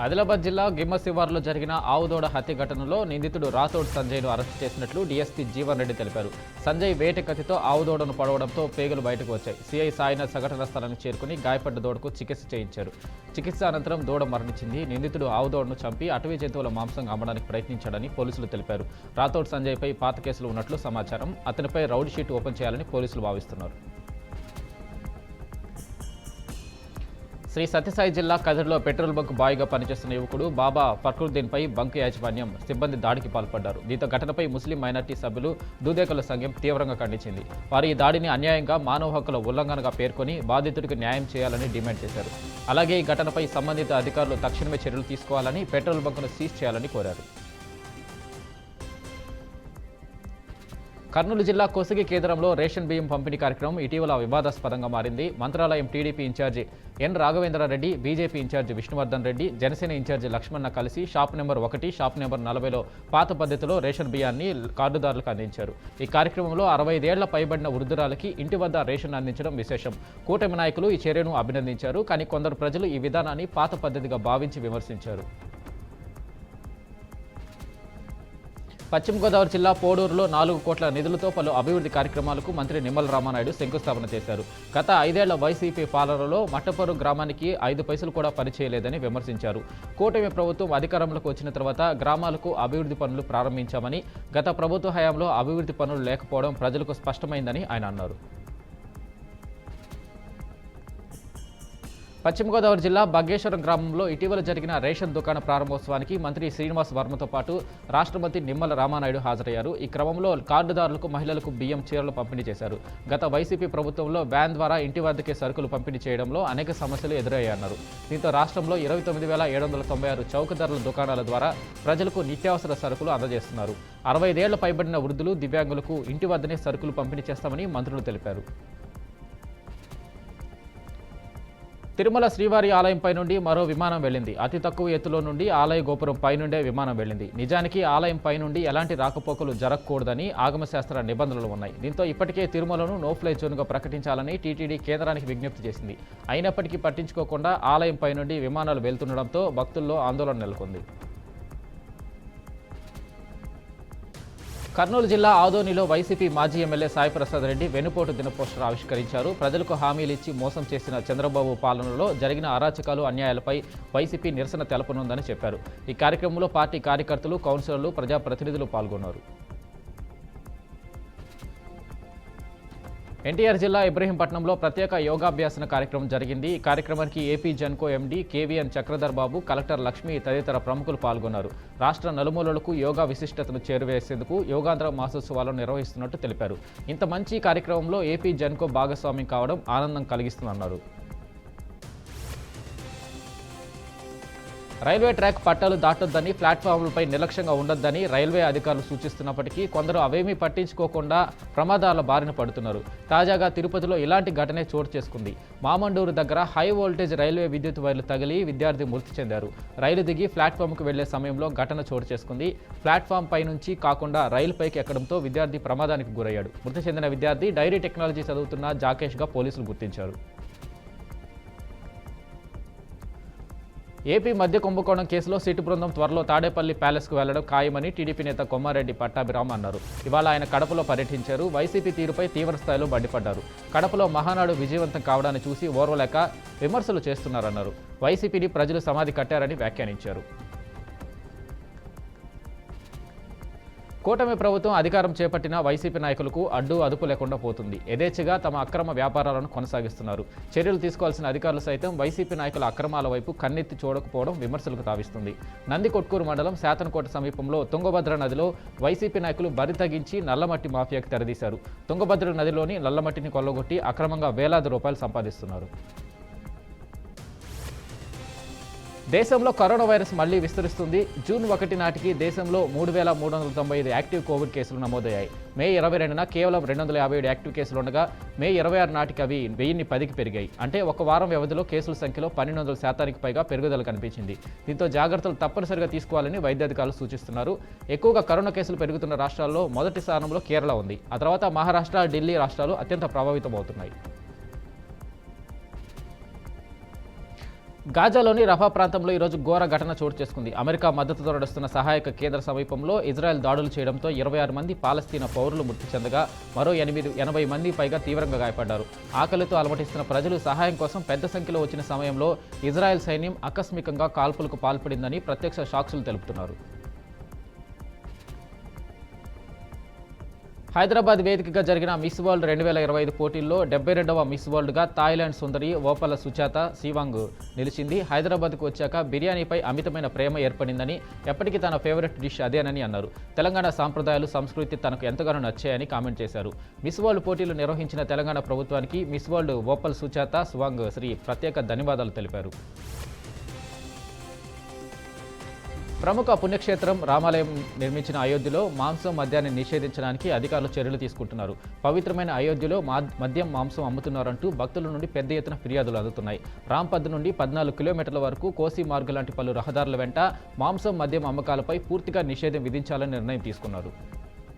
ఆదిలాబాద్ జిల్లా గిమ్మశివార్లో జరిగిన ఆవుదోడ హత్య ఘటనలో నిందితుడు రాథోడ్ సంజయ్ను అరెస్టు చేసినట్లు డీఎస్పీ జీవన్ రెడ్డి తెలిపారు. సంజయ్ వేట కత్తితో ఆవుదోడను పొడవడంతో పేగులు బయటకు వచ్చాయి. సీఐ సాయినాథ్ సంఘటన స్థలానికి చేరుకుని గాయపడ్డ దూడకు చికిత్స చేయించారు. చికిత్స అనంతరం దూడ మరణించింది. నిందితుడు ఆవుదోడను చంపి అటవీ జంతువుల మాంసం అమ్మడానికి ప్రయత్నించాడని పోలీసులు తెలిపారు. రాథోడ్ సంజయ్పై పాత కేసులు ఉన్నట్లు సమాచారం. అతనిపై రౌడీ షీట్ ఓపెన్ చేయాలని పోలీసులు భావిస్తున్నారు. శ్రీ సత్యసాయి జిల్లా కదిరిలో పెట్రోల్ బంక్ బాయ్గా పనిచేస్తున్న యువకుడు బాబా ఫక్రుద్దీన్పై బంక్ యాజమాన్యం సిబ్బంది దాడికి పాల్పడ్డారు. దీంతో ఘటనపై ముస్లిం మైనార్టీ సభ్యులు దూదేకుల సంఘం తీవ్రంగా ఖండించింది. వారు ఈ దాడిని అన్యాయంగా మానవ హక్కుల ఉల్లంఘనగా పేర్కొని బాధితుడికి న్యాయం చేయాలని డిమాండ్ చేశారు. అలాగే ఈ ఘటనపై సంబంధిత అధికారులు తక్షణమే చర్యలు తీసుకోవాలని, పెట్రోల్ బంకును సీజ్ చేయాలని కోరారు. కర్నూలు జిల్లా కొసగి కేంద్రంలో రేషన్ బియ్యం పంపిణీ కార్యక్రమం ఇటీవల వివాదాస్పదంగా మారింది. Mantralayam TDP in charge N Raghavendra Reddy, BJP in charge Vishnuvardhan Reddy, Janasena in charge Lakshmana కలిసి షాప్ నెంబర్ 1, షాప్ నెంబర్ 40లో పాత పద్ధతిలో రేషన్ బియ్యాన్ని కార్డుదారులకు అందించారు. ఈ కార్యక్రమంలో 65 ఏళ్ల పైబడిన వృద్ధురాలకి ఇంటి వద్ద రేషన్ అందించడం విశేషం. కూటమి నాయకులు ఈ చర్యను అభినందించారు. కానీ కొందరు ప్రజలు ఈ విధానాన్ని పాత పద్ధతిగా భావించి విమర్శించారు. పశ్చిమ గోదావరి జిల్లా పోడూరులో 4 కోట్ల నిధులతో పలు అభివృద్ధి కార్యక్రమాలకు మంత్రి నిమ్మల రామానాయుడు శంకుస్థాపన చేశారు. గత 5 ఏళ్ల వైసీపీ పాలనలో మట్టపరు గ్రామానికి 5 పైసలు కూడా పనిచేయలేదని విమర్శించారు. కూటమి ప్రభుత్వం అధికారంలోకి వచ్చిన తర్వాత గ్రామాలకు అభివృద్ధి పనులు ప్రారంభించామని, గత ప్రభుత్వ హయాంలో అభివృద్ధి పనులు లేకపోవడం ప్రజలకు స్పష్టమైందని ఆయన అన్నారు. పశ్చిమ గోదావరి జిల్లా బగ్గేశ్వరం గ్రామంలో ఇటీవల జరిగిన రేషన్ దుకాణ ప్రారంభోత్సవానికి మంత్రి శ్రీనివాస్ వర్మతో పాటు రాష్ట్ర మంత్రి నిమ్మల రామానాయుడు హాజరయ్యారు. ఈ క్రమంలో కార్డుదారులకు, మహిళలకు బియ్యం, చీరలు పంపిణీ చేశారు. గత వైసీపీ ప్రభుత్వంలో వ్యాన్ ద్వారా ఇంటి వద్దకే సరుకులు పంపిణీ చేయడంలో అనేక సమస్యలు ఎదురయ్యాయన్నారు. దీంతో రాష్ట్రంలో 29,796 చౌకధరల దుకాణాల ద్వారా ప్రజలకు నిత్యావసర సరుకులు అందజేస్తున్నారు. 65 ఏళ్ల పైబడిన వృద్ధులు, దివ్యాంగులకు ఇంటి వద్దనే సరుకులు పంపిణీ చేస్తామని మంత్రులు తెలిపారు. తిరుమల శ్రీవారి ఆలయంపై నుండి మరో విమానం వెళ్లింది. అతి తక్కువ ఎత్తులో నుండి ఆలయ గోపురం పైనుండే విమానం వెళ్లింది. నిజానికి ఆలయం పై నుండి ఎలాంటి రాకపోకలు జరగకూడదని ఆగమశాస్త్ర నిబంధనలు ఉన్నాయి. దీంతో ఇప్పటికే తిరుమలను నో ఫ్లై జోన్గా ప్రకటించాలని టీటీడీ కేంద్రానికి విజ్ఞప్తి చేసింది. అయినప్పటికీ పట్టించుకోకుండా ఆలయం పై నుండి విమానాలు వెళ్తుండడంతో భక్తుల్లో ఆందోళన నెలకొంది. కర్నూలు జిల్లా ఆదోనిలో వైసీపీ మాజీ ఎమ్మెల్యే సాయి ప్రసాద్ రెడ్డి వెనుపోటు దినపోస్టర్ ఆవిష్కరించారు. ప్రజలకు హామీలు ఇచ్చి మోసం చేసిన చంద్రబాబు పాలనలో జరిగిన అరాచకాలు, అన్యాయాలపై వైసీపీ నిరసన తెలపనుందని చెప్పారు. ఈ కార్యక్రమంలో పార్టీ కార్యకర్తలు, కౌన్సిలర్లు, ప్రజాప్రతినిధులు పాల్గొన్నారు. ఎన్టీఆర్ జిల్లా ఇబ్రహీంపట్నంలో ప్రత్యేక యోగాభ్యాసన కార్యక్రమం జరిగింది. ఈ కార్యక్రమానికి AP Genco MD KVN Chakradhar Babu, collector Lakshmi తదితర ప్రముఖులు పాల్గొన్నారు. రాష్ట్ర నలుమూలలకు యోగా విశిష్టతను చేరువేసేందుకు యోగాంధ్ర మాసోత్సవాలను నిర్వహిస్తున్నట్టు తెలిపారు. ఇంత మంచి కార్యక్రమంలో ఏపీ జెన్కో భాగస్వామ్యం కావడం ఆనందం కలిగిస్తుందన్నారు. రైల్వే ట్రాక్ పట్టాలు దాటొద్దని, ప్లాట్ఫామ్లపై నిర్లక్ష్యంగా ఉండొద్దని రైల్వే అధికారులు సూచిస్తున్నప్పటికీ కొందరు అవేమీ పట్టించుకోకుండా ప్రమాదాల బారిన పడుతున్నారు. తాజాగా తిరుపతిలో ఇలాంటి ఘటనే చోటు చేసుకుంది. మామండూరు దగ్గర హై వోల్టేజ్ రైల్వే విద్యుత్ వైర్లు తగిలి విద్యార్థి మృతి చెందారు. రైలు దిగి ప్లాట్ఫామ్కు వెళ్లే సమయంలో ఘటన చోటు చేసుకుంది. ప్లాట్ఫామ్ పై నుంచి కాకుండా రైలుపైకి ఎక్కడంతో విద్యార్థి ప్రమాదానికి గురయ్యాడు. మృతి చెందిన విద్యార్థి డైరీ టెక్నాలజీ చదువుతున్న జాకేష్గా పోలీసులు గుర్తించారు. ఏపీ మద్య కుంభకోణం కేసులో సిట్ బృందం త్వరలో తాడేపల్లి ప్యాలెస్కు వెళ్లడం ఖాయమని టీడీపీ నేత కొమ్మారెడ్డి పట్టాభిరామ్ అన్నారు. ఇవాళ ఆయన కడపలో పర్యటించారు. వైసీపీ తీరుపై తీవ్రస్థాయిలో మండిపడ్డారు. కడపలో మహానాడు విజయవంతం కావడాన్ని చూసి ఓర్వలేక విమర్శలు చేస్తున్నారన్నారు. వైసీపీని ప్రజలు సమాధి కట్టారని వ్యాఖ్యానించారు. కూటమి ప్రభుత్వం అధికారం చేపట్టిన వైసీపీ నాయకులకు అడ్డు అదుపు లేకుండా పోతుంది. యథేచ్ఛగా తమ అక్రమ వ్యాపారాలను కొనసాగిస్తున్నారు. చర్యలు తీసుకోవాల్సిన అధికారులు సైతం వైసీపీ నాయకుల అక్రమాల వైపు కన్నెత్తి చూడకపోవడం విమర్శలకు తావిస్తుంది. నందికొట్కూరు మండలం శాతనకోట సమీపంలో తుంగభద్ర నదిలో వైసీపీ నాయకులు బరి తగ్గించి నల్లమట్టి మాఫియాకు తెరదీశారు. తుంగభద్ర నదిలోని నల్లమట్టిని కొల్లగొట్టి అక్రమంగా వేలాది రూపాయలు సంపాదిస్తున్నారు. దేశంలో కరోనా వైరస్ మళ్లీ విస్తరిస్తుంది. జూన్ 1 నాటికి దేశంలో 3,395 యాక్టివ్ కోవిడ్ కేసులు నమోదయ్యాయి. మే 22న కేవలం 257 యాక్టివ్ కేసులు ఉండగా మే 26 నాటికి అవి 1010కి పెరిగాయి. అంటే ఒక వారం వ్యవధిలో కేసుల సంఖ్యలో 1200% పైగా పెరుగుదల కనిపించింది. దీంతో జాగ్రత్తలు తప్పనిసరిగా తీసుకోవాలని వైద్యాధికారులు సూచిస్తున్నారు. ఎక్కువగా కరోనా కేసులు పెరుగుతున్న రాష్ట్రాల్లో మొదటి స్థానంలో కేరళ ఉంది. ఆ తర్వాత మహారాష్ట్ర, ఢిల్లీ రాష్ట్రాలు అత్యంత ప్రభావితమవుతున్నాయి. గాజాలోని రఫా ప్రాంతంలో ఈరోజు ఘోర ఘటన చోటు చేసుకుంది. అమెరికా మద్దతుతో నడుస్తున్న సహాయక కేంద్ర సమీపంలో ఇజ్రాయెల్ దాడులు చేయడంతో 26 మంది పాలస్తీనా పౌరులు మృతి చెందగా మరో 80 మంది పైగా తీవ్రంగా గాయపడ్డారు. ఆకలితో అలమటిస్తున్న ప్రజలు సహాయం కోసం పెద్ద సంఖ్యలో వచ్చిన సమయంలో ఇజ్రాయెల్ సైన్యం ఆకస్మికంగా కాల్పులకు పాల్పడిందని ప్రత్యక్ష సాక్షులు తెలుపుతున్నారు. హైదరాబాద్ వేదికగా జరిగిన మిస్ వరల్డ్ 2025 పోటీల్లో 72వ మిస్ వరల్డ్గా థాయిలాండ్ సుందరి ఓపల సుచాత సివాంగ్ నిలిచింది. హైదరాబాద్కు వచ్చాక బిర్యానీపై అమితమైన ప్రేమ ఏర్పడిందని, ఎప్పటికీ తన ఫేవరెట్ డిష్ అదేనని అన్నారు. తెలంగాణ సాంప్రదాయాలు, సంస్కృతి తనకు ఎంతగానో నచ్చాయని కామెంట్ చేశారు. మిస్ వరల్డ్ పోటీలు నిర్వహించిన తెలంగాణ ప్రభుత్వానికి Miss World Opal Suchata Chuangsri ప్రత్యేక ధన్యవాదాలు తెలిపారు. ప్రముఖ పుణ్యక్షేత్రం రామాలయం నిర్మించిన అయోధ్యలో మాంసం మద్యాన్ని నిషేధించడానికి అధికారులు చర్యలు తీసుకుంటున్నారు. పవిత్రమైన అయోధ్యలో మద్యం మాంసం అమ్ముతున్నారంటూ భక్తుల నుండి పెద్ద ఎత్తున ఫిర్యాదులు అందుతున్నాయి. రాంపద్ నుండి 14 కిలోమీటర్ల వరకు కోసి మార్గు లాంటి పలు రహదారుల వెంట మాంసం మద్యం అమ్మకాలపై పూర్తిగా నిషేధం విధించాలని నిర్ణయం తీసుకున్నారు.